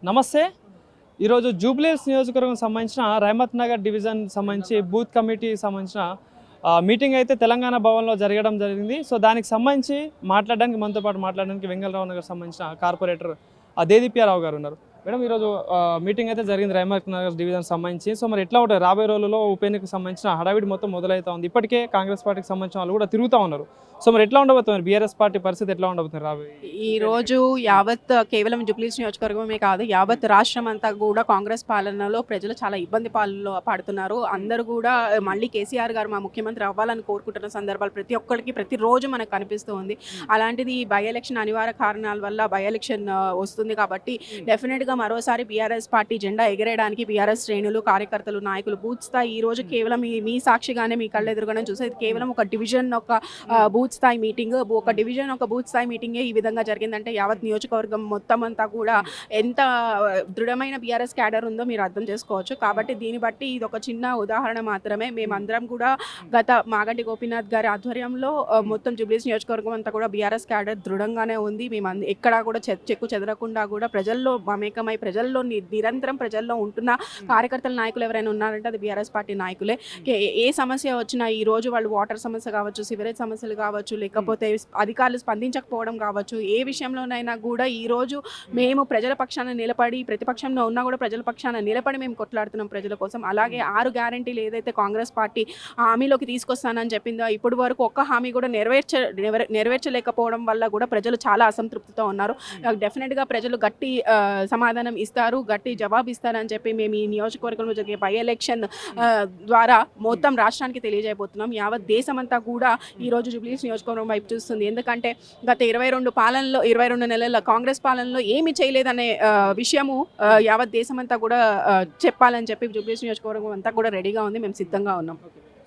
నమస్తే. ఈరోజు జూబ్లీహిల్స్ నియోజకవర్గం సంబంధించిన రహమత్ నగర్ డివిజన్ సంబంధించి బూత్ కమిటీకి సంబంధించిన మీటింగ్ అయితే తెలంగాణ భవన్లో జరగడం జరిగింది. సో దానికి సంబంధించి మనతో పాటు మాట్లాడడానికి వెంగళరావు నగర్ సంబంధించిన కార్పొరేటర్ దేదీప్యారావు గారు ఉన్నారు. మేడం, ఈరోజు మీటింగ్ అయితే జరిగింది రహమత్ నగర్ డివిజన్ సంబంధించి. సో మరి ఎట్లా ఉంటుంది రాబోయే రోజుల్లో ఉప ఎన్నికకు సంబంధించిన హడావిడి మొత్తం మొదలవుతా ఉంది. ఇప్పటికే కాంగ్రెస్ పార్టీకి సంబంధించిన వాళ్ళు కూడా తిరుగుతూ ఉన్నారు. సో మరి ఎట్లా ఉండబోతున్నారు బీఆర్ఎస్ పార్టీ పరిస్థితి ఎట్లా ఉండబోతుంది రాబోయే? ఈ రోజు యావత్ కేవలం జూబ్లీహిల్స్ నియోజకవర్గమే కాదు, యావత్ రాష్ట్రం అంతా కూడా కాంగ్రెస్ పాలనలో ప్రజలు చాలా ఇబ్బంది పడుతున్నారు. అందరూ కూడా మళ్ళీ కేసీఆర్ గారు మా ముఖ్యమంత్రి అవ్వాలని కోరుకుంటున్న సందర్భాలు ప్రతి ఒక్కరికి ప్రతిరోజు మనకు కనిపిస్తూ ఉంది. అలాంటిది బై ఎలక్షన్ అనివార్య కారణాల వల్ల బై ఎలక్షన్ వస్తుంది కాబట్టి డెఫినెట్గా మరోసారి బీఆర్ఎస్ పార్టీ జెండా ఎగరేయడానికి బీఆర్ఎస్ శ్రేణులు, కార్యకర్తలు, నాయకులు బూత్ స్థాయి ఈ రోజు కేవలం మీ సాక్షిగానే మీ కళ్ళు ఎదురుగానే చూసేది కేవలం ఒక డివిజన్, ఒక బూత్ స్థాయి మీటింగ్, ఒక డివిజన్, ఒక బూత్ స్థాయి మీటింగే ఈ విధంగా జరిగిందంటే యావత్ నియోజకవర్గం మొత్తం అంతా కూడా ఎంత దృఢమైన బీఆర్ఎస్ క్యాడర్ ఉందో మీరు అర్థం చేసుకోవచ్చు. కాబట్టి దీన్ని బట్టి ఇది ఒక చిన్న ఉదాహరణ మాత్రమే. మేమందరం కూడా గత మాగంటి గోపీనాథ్ గారి ఆధ్వర్యంలో మొత్తం జూబ్లీహిల్స్ నియోజకవర్గం అంతా కూడా బీఆర్ఎస్ క్యాడర్ దృఢంగానే ఉంది. మేము ఎక్కడా కూడా చెక్కు చెదరకుండా కూడా ప్రజల్లో మమేకమై ప్రజల్లో నిరంతరం ప్రజల్లో ఉంటున్న కార్యకర్తల నాయకులు ఎవరైనా ఉన్నారంటే అది బీఆర్ఎస్ పార్టీ నాయకులే. ఏ సమస్య వచ్చినా ఈ రోజు వాళ్ళు వాటర్ సమస్య కావచ్చు, సివరేజ్ సమస్యలు కావచ్చు, లేకపోతే అధికారులు స్పందించకపోవడం కావచ్చు, ఏ విషయంలోనైనా కూడా ఈ రోజు మేము ప్రజల పక్షాన నిలబడి, ప్రతిపక్షంలో ఉన్నా కూడా ప్రజల పక్షాన నిలబడి మేము కొట్లాడుతున్నాం ప్రజల కోసం. అలాగే 6 గ్యారంటీలు ఏదైతే కాంగ్రెస్ పార్టీ హామీలోకి తీసుకొస్తానని చెప్పిందో ఇప్పటి వరకు ఒక్క హామీ కూడా నెరవేర్చలేకపోవడం వల్ల కూడా ప్రజలు చాలా అసంతృప్తితో ఉన్నారు. డెఫినెట్గా ప్రజలు గట్టి సమాధానం ఇస్తారు, గట్టి జవాబు ఇస్తారని చెప్పి మేము ఈ నియోజకవర్గంలో జరిగే బై ఎలక్షన్ ద్వారా మొత్తం రాష్ట్రానికి తెలియజేయబోతున్నాం. యావత్ దేశమంతా కూడా ఈరోజు జూబ్లీహిల్స్ నియోజకవర్గం వైపు చూస్తుంది. ఎందుకంటే గత 22 నెలల కాంగ్రెస్ పాలనలో ఏమి చేయలేదనే విషయము యావత్ దేశమంతా కూడా చెప్పాలని చెప్పి జూబ్లీహిల్స్ నియోజకవర్గం అంతా కూడా రెడీగా ఉంది. మేము సిద్ధంగా ఉన్నాం.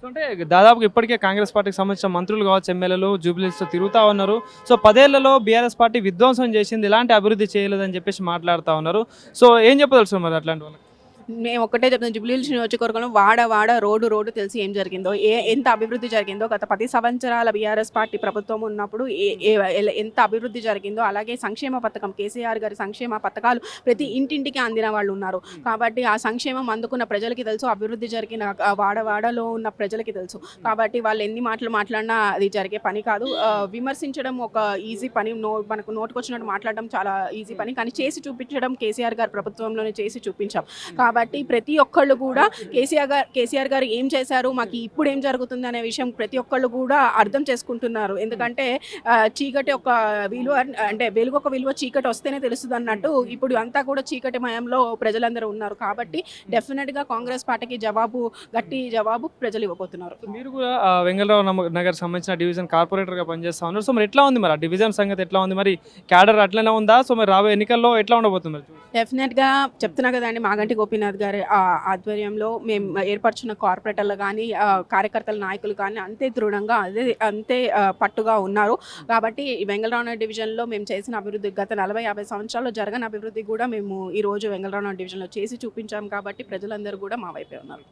అంటే దాదాపుగా ఇప్పటికే కాంగ్రెస్ పార్టీకి సంబంధించిన మంత్రులు కావచ్చు, ఎమ్మెల్యేలు జూబ్లీహిల్స్ తిరుగుతూ ఉన్నారు. సో 10 ఏళ్లలో బీఆర్ఎస్ పార్టీ విధ్వంసం చేసింది, ఎలాంటి అభివృద్ధి చేయలేదని చెప్పేసి మాట్లాడుతూ ఉన్నారు. సో ఏం చెప్పదలుచు మరి అట్లాంటి వాళ్ళకి? మేము ఒక్కటే చెప్తాం, జూబ్లీహిల్స్ నియోజకవర్గంలో వాడ రోడ్డు తెలిసి ఏం జరిగిందో, ఎంత అభివృద్ధి జరిగిందో, గత 10 సంవత్సరాల బీఆర్ఎస్ పార్టీ ప్రభుత్వం ఉన్నప్పుడు ఎంత అభివృద్ధి జరిగిందో, అలాగే సంక్షేమ పథకం, కేసీఆర్ గారి సంక్షేమ పథకాలు ప్రతి ఇంటింటికి అందిన వాళ్ళు ఉన్నారు. కాబట్టి ఆ సంక్షేమం అందుకున్న ప్రజలకి తెలుసు, అభివృద్ధి జరిగిన వాడలో ఉన్న ప్రజలకి తెలుసు. కాబట్టి వాళ్ళు ఎన్ని మాటలు మాట్లాడినా అది జరిగే పని కాదు. విమర్శించడం ఒక ఈజీ పని, మనకు నోటుకొచ్చినట్టు మాట్లాడడం చాలా ఈజీ పని, కానీ చేసి చూపించడం కేసీఆర్ గారి ప్రభుత్వంలోనే చేసి చూపించాం. కాబట్టి ప్రతి ఒక్కళ్ళు కూడా కేసీఆర్ గారు ఏం చేశారు, మాకు ఇప్పుడు ఏం జరుగుతుంది అనే విషయం ప్రతి ఒక్కళ్ళు కూడా అర్థం చేసుకుంటున్నారు. ఎందుకంటే చీకటి ఒక విలువ, అంటే వెలుగు ఒక విలువ చీకటి వస్తేనే తెలుస్తుంది అన్నట్టు ఇప్పుడు అంతా కూడా చీకటి మయంలో ప్రజలందరూ ఉన్నారు. కాబట్టి డెఫినెట్గా కాంగ్రెస్ పార్టీకి గట్టి జవాబు ప్రజలు ఇవ్వబోతున్నారు. మీరు కూడా వెంగళరావు నగర్ సంబంధించిన డివిజన్ కార్పొరేటర్గా పనిచేస్తా ఉన్నారు. సో మరి ఎట్లా ఉంది మరి ఆ డివిజన్ సంగతి ఎట్లా ఉంది, మరి క్యాడర్ అట్లనే ఉందా? సో మరి రాబోయే ఎన్నికల్లో ఎట్లా ఉండబోతుంది? డెఫినెట్గా చెప్తున్నా కదండి, మాగంటి గోపీనాథ్ గారి ఆధ్వర్యంలో మేము ఏర్పరచిన కార్పొరేటర్లు కానీ, కార్యకర్తల నాయకులు కానీ అంతే దృఢంగా అంతే పట్టుగా ఉన్నారు. కాబట్టి వెంగళరావు డివిజన్లో మేము చేసిన అభివృద్ధి, గత 40-50 సంవత్సరాల్లో జరగని అభివృద్ధి కూడా మేము ఈరోజు వెంగళరావు డివిజన్లో చేసి చూపించాం. కాబట్టి ప్రజలందరూ కూడా మా వైపే ఉన్నారు.